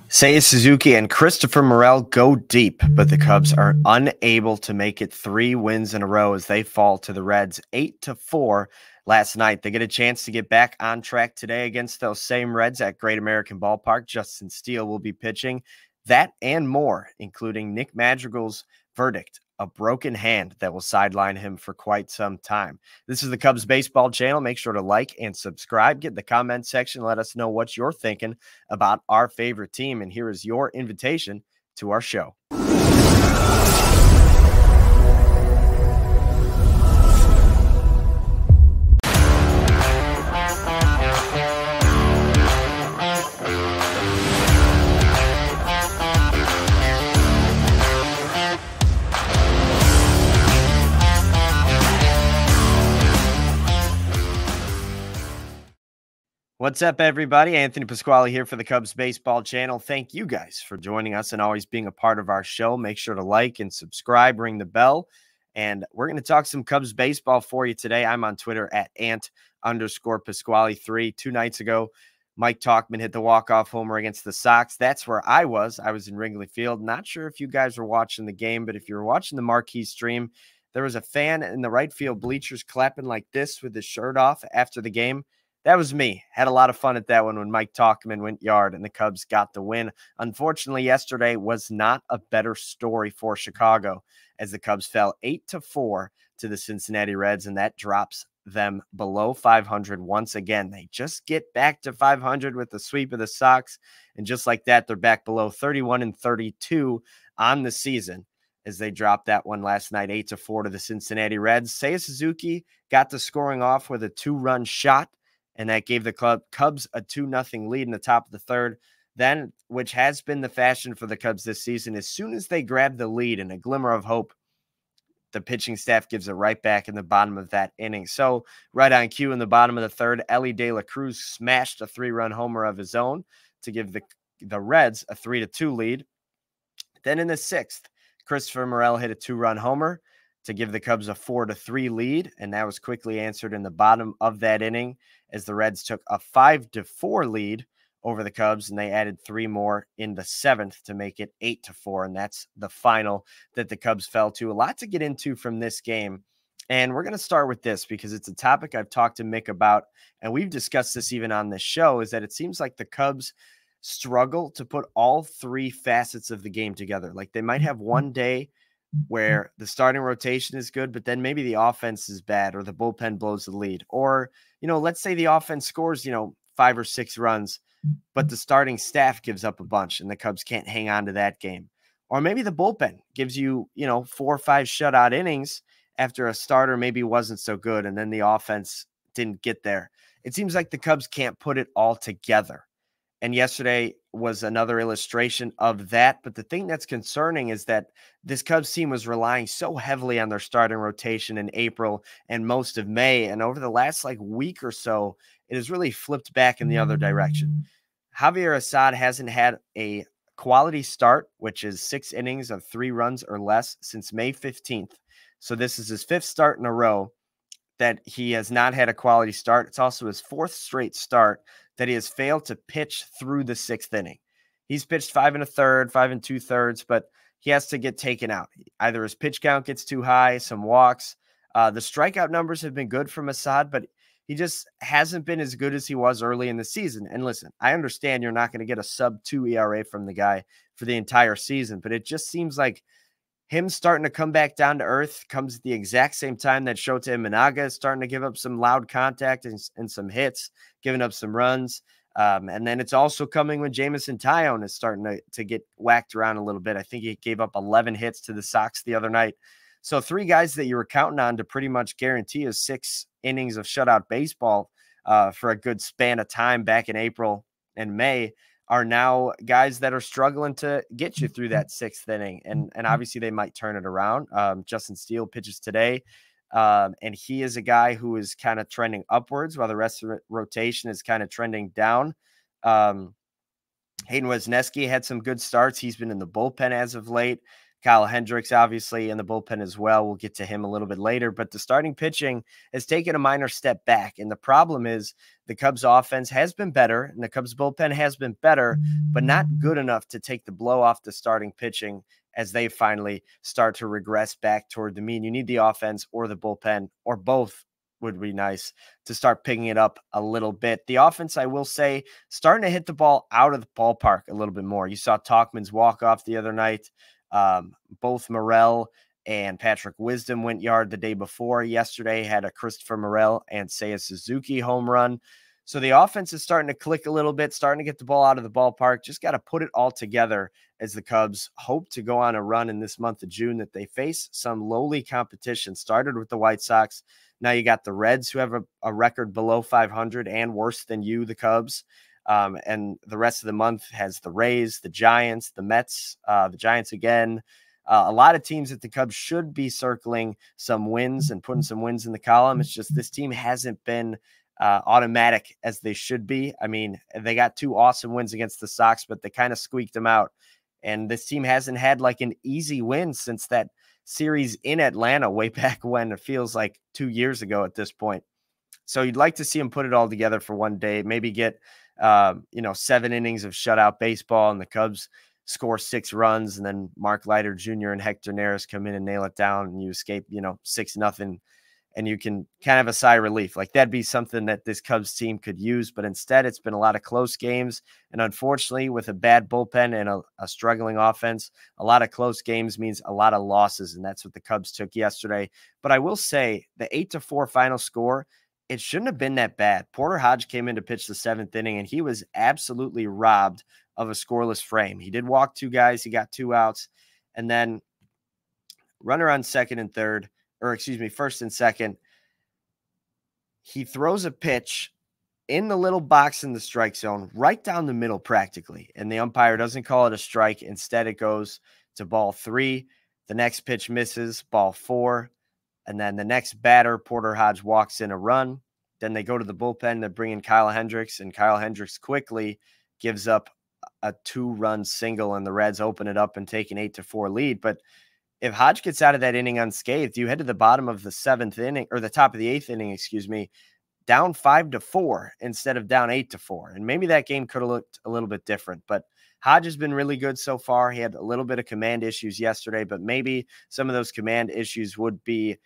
Seiya Suzuki and Christopher Morel go deep, but the Cubs are unable to make it 3 wins in a row as they fall to the Reds 8-4 last night. They get a chance to get back on track today against those same Reds at Great American Ballpark. Justin Steele will be pitching. That and more, including Nick Madrigal's verdict, a broken hand that will sideline him for quite some time. This is the Cubs baseball channel. Make sure to like and subscribe. Get in the comment section. Let us know what you're thinking about our favorite team. And here is your invitation to our show. What's up, everybody? Anthony Pasquale here for the Cubs baseball channel. Thank you guys for joining us and always being a part of our show. Make sure to like and subscribe, ring the bell, and we're going to talk some Cubs baseball for you today. I'm on Twitter at ant_Pasquale3. 2 nights ago, Mike Tauchman hit the walk-off homer against the Sox. That's where I was. I was in Wrigley Field. Not sure if you guys were watching the game, but if you were watching the marquee stream, there was a fan in the right field bleachers clapping like this with his shirt off after the game. That was me. Had a lot of fun at that one when Mike Tauchman went yard and the Cubs got the win. Unfortunately, yesterday was not a better story for Chicago as the Cubs fell 8-4 to the Cincinnati Reds, and that drops them below 500 once again. They just get back to 500 with the sweep of the Sox, and just like that, they're back below 31-32 on the season as they dropped that one last night, 8-4 to the Cincinnati Reds. Seiya Suzuki got the scoring off with a 2-run shot, and that gave the Cubs a 2-0 lead in the top of the third. Then, which has been the fashion for the Cubs this season, as soon as they grab the lead and a glimmer of hope, the pitching staff gives it right back in the bottom of that inning. So right on cue in the bottom of the third, Elly De La Cruz smashed a 3-run homer of his own to give the Reds a 3-2 lead. Then in the sixth, Christopher Morel hit a 2-run homer to give the Cubs a 4-3 lead, and that was quickly answered in the bottom of that inning as the Reds took a 5-4 lead over the Cubs, and they added 3 more in the seventh to make it 8-4, and that's the final that the Cubs fell to. A lot to get into from this game, and we're going to start with this because it's a topic I've talked to Mick about, and we've discussed this even on this show, is that it seems like the Cubs struggle to put all 3 facets of the game together. Like they might have one day where the starting rotation is good, but then maybe the offense is bad or the bullpen blows the lead. Or, let's say the offense scores, 5 or 6 runs, but the starting staff gives up a bunch and the Cubs can't hang on to that game. Or maybe the bullpen gives you, 4 or 5 shutout innings after a starter maybe wasn't so good and then the offense didn't get there. It seems like the Cubs can't put it all together. And yesterday was another illustration of that. But the thing that's concerning is that this Cubs team was relying so heavily on their starting rotation in April and most of May. And over the last week or so, it has really flipped back in the other direction. Javier Assad hasn't had a quality start, which is 6 innings of 3 runs or less since May 15th. So this is his 5th start in a row that he has not had a quality start. It's also his 4th straight start that he has failed to pitch through the 6th inning. He's pitched 5 1/3, 5 2/3, but he has to get taken out. Either his pitch count gets too high, some walks. The strikeout numbers have been good from Assad, but he just hasn't been as good as he was early in the season. And listen, I understand you're not going to get a sub-2 ERA from the guy for the entire season, but it just seems like him starting to come back down to earth comes at the exact same time that Shota Imanaga is starting to give up some loud contact and some hits, giving up some runs. And then it's also coming when Jameson Taillon is starting to get whacked around a little bit. I think he gave up 11 hits to the Sox the other night. So 3 guys that you were counting on to pretty much guarantee us 6 innings of shutout baseball for a good span of time back in April and May are now guys that are struggling to get you through that 6th inning. And obviously they might turn it around. Justin Steele pitches today. And he is a guy who is kind of trending upwards while the rest of the rotation is kind of trending down. Hayden Wesneski had some good starts. He's been in the bullpen as of late. Kyle Hendricks, obviously, in the bullpen as well. We'll get to him a little bit later, but the starting pitching has taken a minor step back. And the problem is the Cubs offense has been better and the Cubs bullpen has been better, but not good enough to take the blow off the starting pitching as they finally start to regress back toward the mean. You need the offense or the bullpen, or both would be nice, to start picking it up a little bit. The offense, I will say, starting to hit the ball out of the ballpark a little bit more. You saw Tauchman's walk-off the other night. Both Morel and Patrick Wisdom went yard the day before. Yesterday had a Christopher Morel and Seiya Suzuki home run. So the offense is starting to click a little bit, starting to get the ball out of the ballpark. Just got to put it all together as the Cubs hope to go on a run in this month of June that they face some lowly competition. Started with the White Sox. Now you got the Reds, who have a record below 500 and worse than you, the Cubs. And the rest of the month has the Rays, the Giants, the Mets, the Giants again. A lot of teams that the Cubs should be circling some wins and putting some wins in the column. It's just this team hasn't been automatic as they should be. I mean, they got 2 awesome wins against the Sox, but they kind of squeaked them out. And this team hasn't had like an easy win since that series in Atlanta way back when. It feels like 2 years ago at this point. So you'd like to see them put it all together for one day, maybe get 7 innings of shutout baseball and the Cubs score 6 runs, and then Mark Leiter Jr. and Hector Neris come in and nail it down, and you escape 6-0, and you can kind of a sigh of relief. Like, that'd be something that this Cubs team could use, but instead it's been a lot of close games. And unfortunately, with a bad bullpen and a struggling offense, a lot of close games means a lot of losses. And that's what the Cubs took yesterday. But I will say the 8-4 final score, it shouldn't have been that bad. Porter Hodge came in to pitch the 7th inning, and he was absolutely robbed of a scoreless frame. He did walk 2 guys. He got 2 outs. And then runner on first and second, he throws a pitch in the little box in the strike zone, right down the middle practically. And the umpire doesn't call it a strike. Instead, it goes to ball 3. The next pitch misses, ball 4. And then the next batter, Porter Hodge, walks in a run. Then they go to the bullpen to bring in Kyle Hendricks, and Kyle Hendricks quickly gives up a 2-run single, and the Reds open it up and take an 8-4 lead. But if Hodge gets out of that inning unscathed, you head to the bottom of the 7th inning, or the top of the 8th inning, down 5-4 instead of down 8-4. And maybe that game could have looked a little bit different, but Hodge has been really good so far. He had a little bit of command issues yesterday, but maybe some of those command issues would be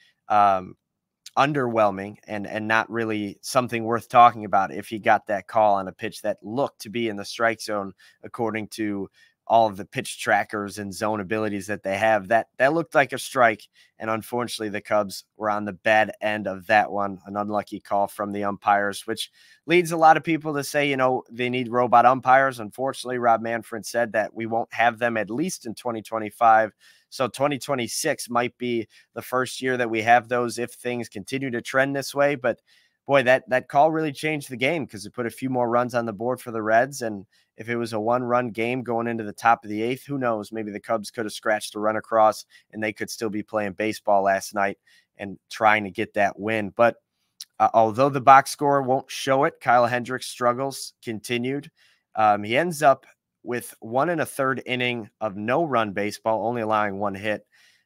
underwhelming and not really something worth talking about if he got that call on a pitch that looked to be in the strike zone, according to all of the pitch trackers and zone abilities that they have. That looked like a strike, and unfortunately the Cubs were on the bad end of that one. An unlucky call from the umpires, which leads a lot of people to say, they need robot umpires. Unfortunately, Rob Manfred said that we won't have them at least in 2025. So 2026 might be the first year that we have those if things continue to trend this way. But boy, that call really changed the game, because it put a few more runs on the board for the Reds. And if it was a 1-run game going into the top of the 8th, who knows? Maybe the Cubs could have scratched a run across and they could still be playing baseball last night and trying to get that win. But although the box score won't show it, Kyle Hendricks' struggles continued. He ends up with 1 1/3 inning of no-run baseball, only allowing 1 hit.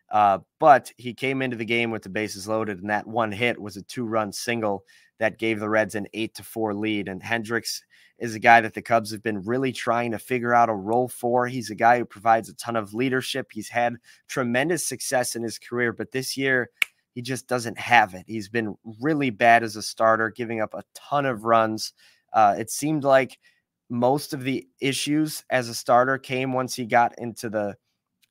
But he came into the game with the bases loaded, and that 1 hit was a 2-run single that gave the Reds an 8-4 lead. And Hendricks is a guy that the Cubs have been really trying to figure out a role for. He's a guy who provides a ton of leadership. He's had tremendous success in his career, but this year he just doesn't have it. He's been really bad as a starter, giving up a ton of runs. It seemed like most of the issues as a starter came once he got into the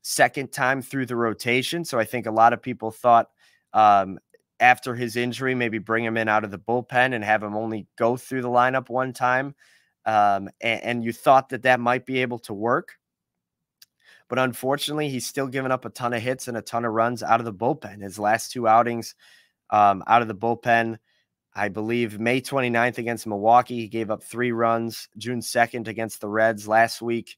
second time through the rotation. So I think a lot of people thought after his injury, maybe bring him in out of the bullpen and have him only go through the lineup one time. And you thought that might be able to work. But unfortunately, he's still giving up a ton of hits and a ton of runs out of the bullpen. His last 2 outings out of the bullpen, I believe May 29th against Milwaukee, he gave up 3 runs. June 2nd against the Reds last week,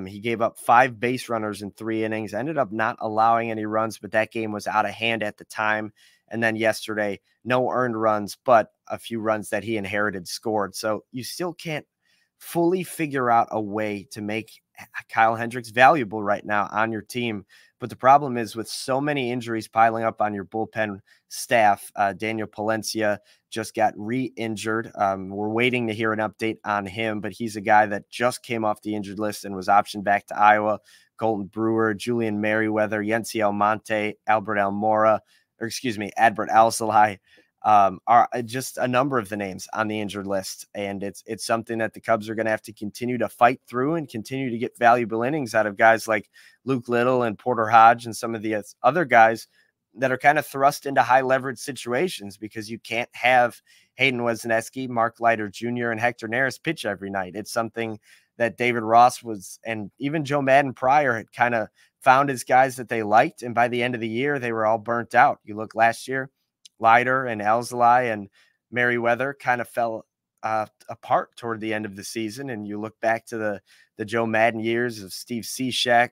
he gave up 5 base runners in 3 innings, ended up not allowing any runs, but that game was out of hand at the time. And then yesterday, no earned runs, but a few runs that he inherited scored. So you still can't fully figure out a way to make Kyle Hendricks valuable right now on your team. But the problem is with so many injuries piling up on your bullpen staff, Daniel Palencia just got re-injured. We're waiting to hear an update on him, but he's a guy that just came off the injured list and was optioned back to Iowa. Colton Brewer, Julian Merriweather, Yency Almonte, Albert Almora, Adbert Alzolay, are just a number of the names on the injured list. And it's something that the Cubs are going to have to continue to fight through and continue to get valuable innings out of guys like Luke Little and Porter Hodge and some of the other guys that are kind of thrust into high leverage situations, because you can't have Hayden Wesneski, Mark Leiter Jr., and Hector Neris pitch every night. It's something that David Ross was, and even Joe Madden prior, had kind of found his guys that they liked. And by the end of the year, they were all burnt out. You look last year, Leiter and Alzolay and Merriweather kind of fell apart toward the end of the season. And you look back to the Joe Madden years of Steve Cishek.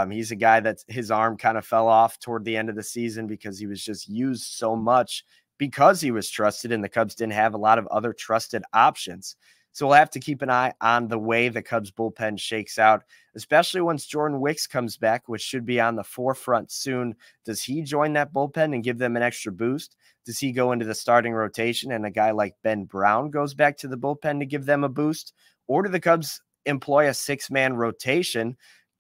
He's a guy that his arm kind of fell off toward the end of the season because he was just used so much because he was trusted, and the Cubs didn't have a lot of other trusted options. So we'll have to keep an eye on the way the Cubs bullpen shakes out, especially once Jordan Wicks comes back, which should be on the forefront soon. Does he join that bullpen and give them an extra boost? Does he go into the starting rotation and a guy like Ben Brown goes back to the bullpen to give them a boost? Or do the Cubs employ a six-man rotation,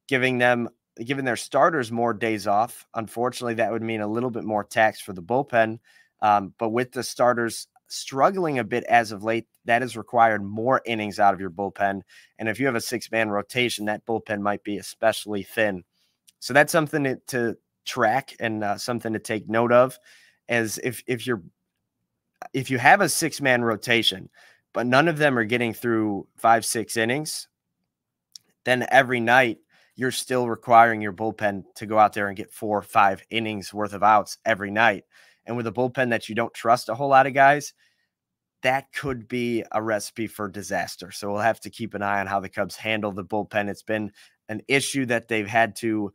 giving their starters more days off? Unfortunately, that would mean a little bit more tax for the bullpen. But with the starters struggling a bit as of late, that has required more innings out of your bullpen. And if you have a six-man rotation, that bullpen might be especially thin. So that's something to track and something to take note of, as if you have a six-man rotation, but none of them are getting through 5-6 innings, then every night you're still requiring your bullpen to go out there and get 4 or 5 innings worth of outs every night. And with a bullpen that you don't trust a whole lot of guys, that could be a recipe for disaster. So we'll have to keep an eye on how the Cubs handle the bullpen. It's been an issue that they've had to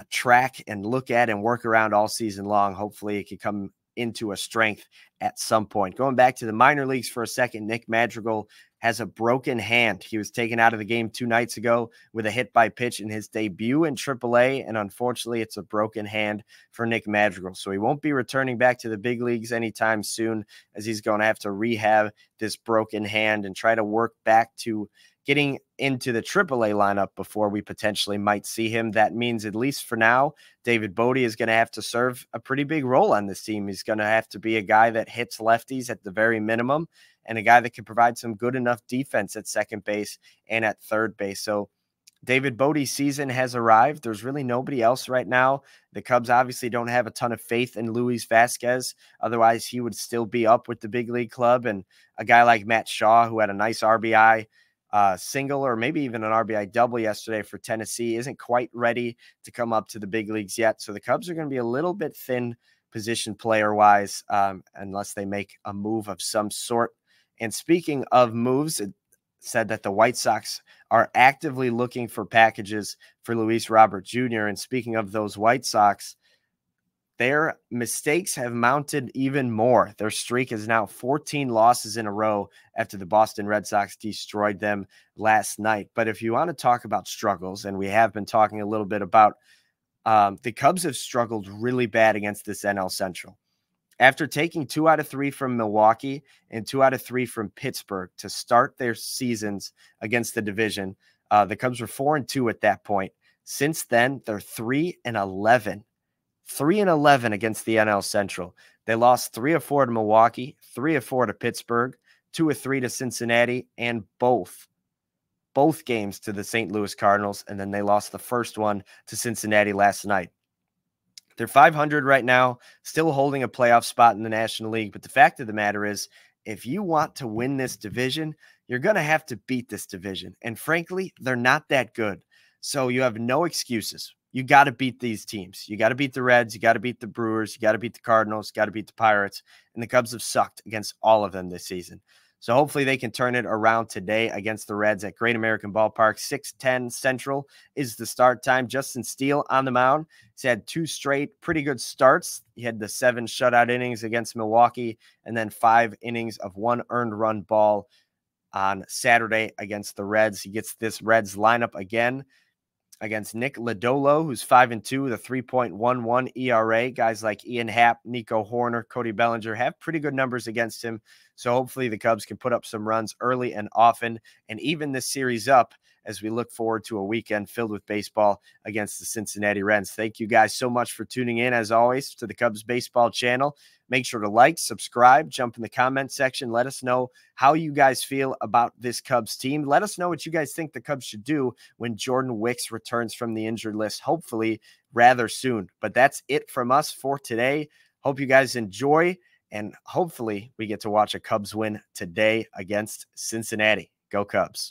track and look at and work around all season long. Hopefully it could come into a strength at some point. Going back to the minor leagues for a second, Nick Madrigal has a broken hand. He was taken out of the game 2 nights ago with a hit by pitch in his debut in AAA, and unfortunately it's a broken hand for Nick Madrigal. So he won't be returning back to the big leagues anytime soon, as he's going to have to rehab this broken hand and try to work back to getting into the AAA lineup before we potentially might see him. That means, at least for now, David Bote is going to have to serve a pretty big role on this team. He's going to have to be a guy that hits lefties at the very minimum, and a guy that can provide some good enough defense at second base and at third base. So David Bote's season has arrived. There's really nobody else right now. The Cubs obviously don't have a ton of faith in Luis Vasquez. Otherwise, he would still be up with the big league club. And a guy like Matt Shaw, who had a nice RBI single, or maybe even an RBI double yesterday for Tennessee, isn't quite ready to come up to the big leagues yet. So the Cubs are going to be a little bit thin position player-wise, unless they make a move of some sort. And speaking of moves, it said that the White Sox are actively looking for packages for Luis Robert Jr. And speaking of those White Sox, their mistakes have mounted even more. Their streak is now 14 losses in a row after the Boston Red Sox destroyed them last night. But if you want to talk about struggles, and we have been talking a little bit about, the Cubs have struggled really bad against this NL Central. After taking 2 out of 3 from Milwaukee and 2 out of 3 from Pittsburgh to start their seasons against the division, the Cubs were 4-2 at that point. Since then, they're 3-11. 3-11 against the NL Central. They lost 3 of 4 to Milwaukee, 3 of 4 to Pittsburgh, 2 of 3 to Cincinnati, and both games to the St. Louis Cardinals. And then they lost the first one to Cincinnati last night. They're 500 right now, still holding a playoff spot in the National League. But the fact of the matter is, if you want to win this division, you're going to have to beat this division. And frankly, they're not that good. So you have no excuses. You got to beat these teams. You got to beat the Reds. You got to beat the Brewers. You got to beat the Cardinals. You got to beat the Pirates. And the Cubs have sucked against all of them this season. So hopefully they can turn it around today against the Reds at Great American Ballpark. 6:10 Central is the start time. Justin Steele on the mound. He's had 2 straight pretty good starts. He had the 7 shutout innings against Milwaukee, and then 5 innings of 1 earned run ball on Saturday against the Reds. He gets this Reds lineup again against Nick Lodolo, who's 5-2 with a 3.11 ERA. Guys like Ian Happ, Nico Horner, Cody Bellinger have pretty good numbers against him. So hopefully the Cubs can put up some runs early and often and even this series up as we look forward to a weekend filled with baseball against the Cincinnati Reds. Thank you guys so much for tuning in, as always, to the Cubs Baseball channel. Make sure to like, subscribe, jump in the comment section. Let us know how you guys feel about this Cubs team. Let us know what you guys think the Cubs should do when Jordan Wicks returns from the injured list, hopefully rather soon. But that's it from us for today. Hope you guys enjoy, and hopefully we get to watch a Cubs win today against Cincinnati. Go Cubs.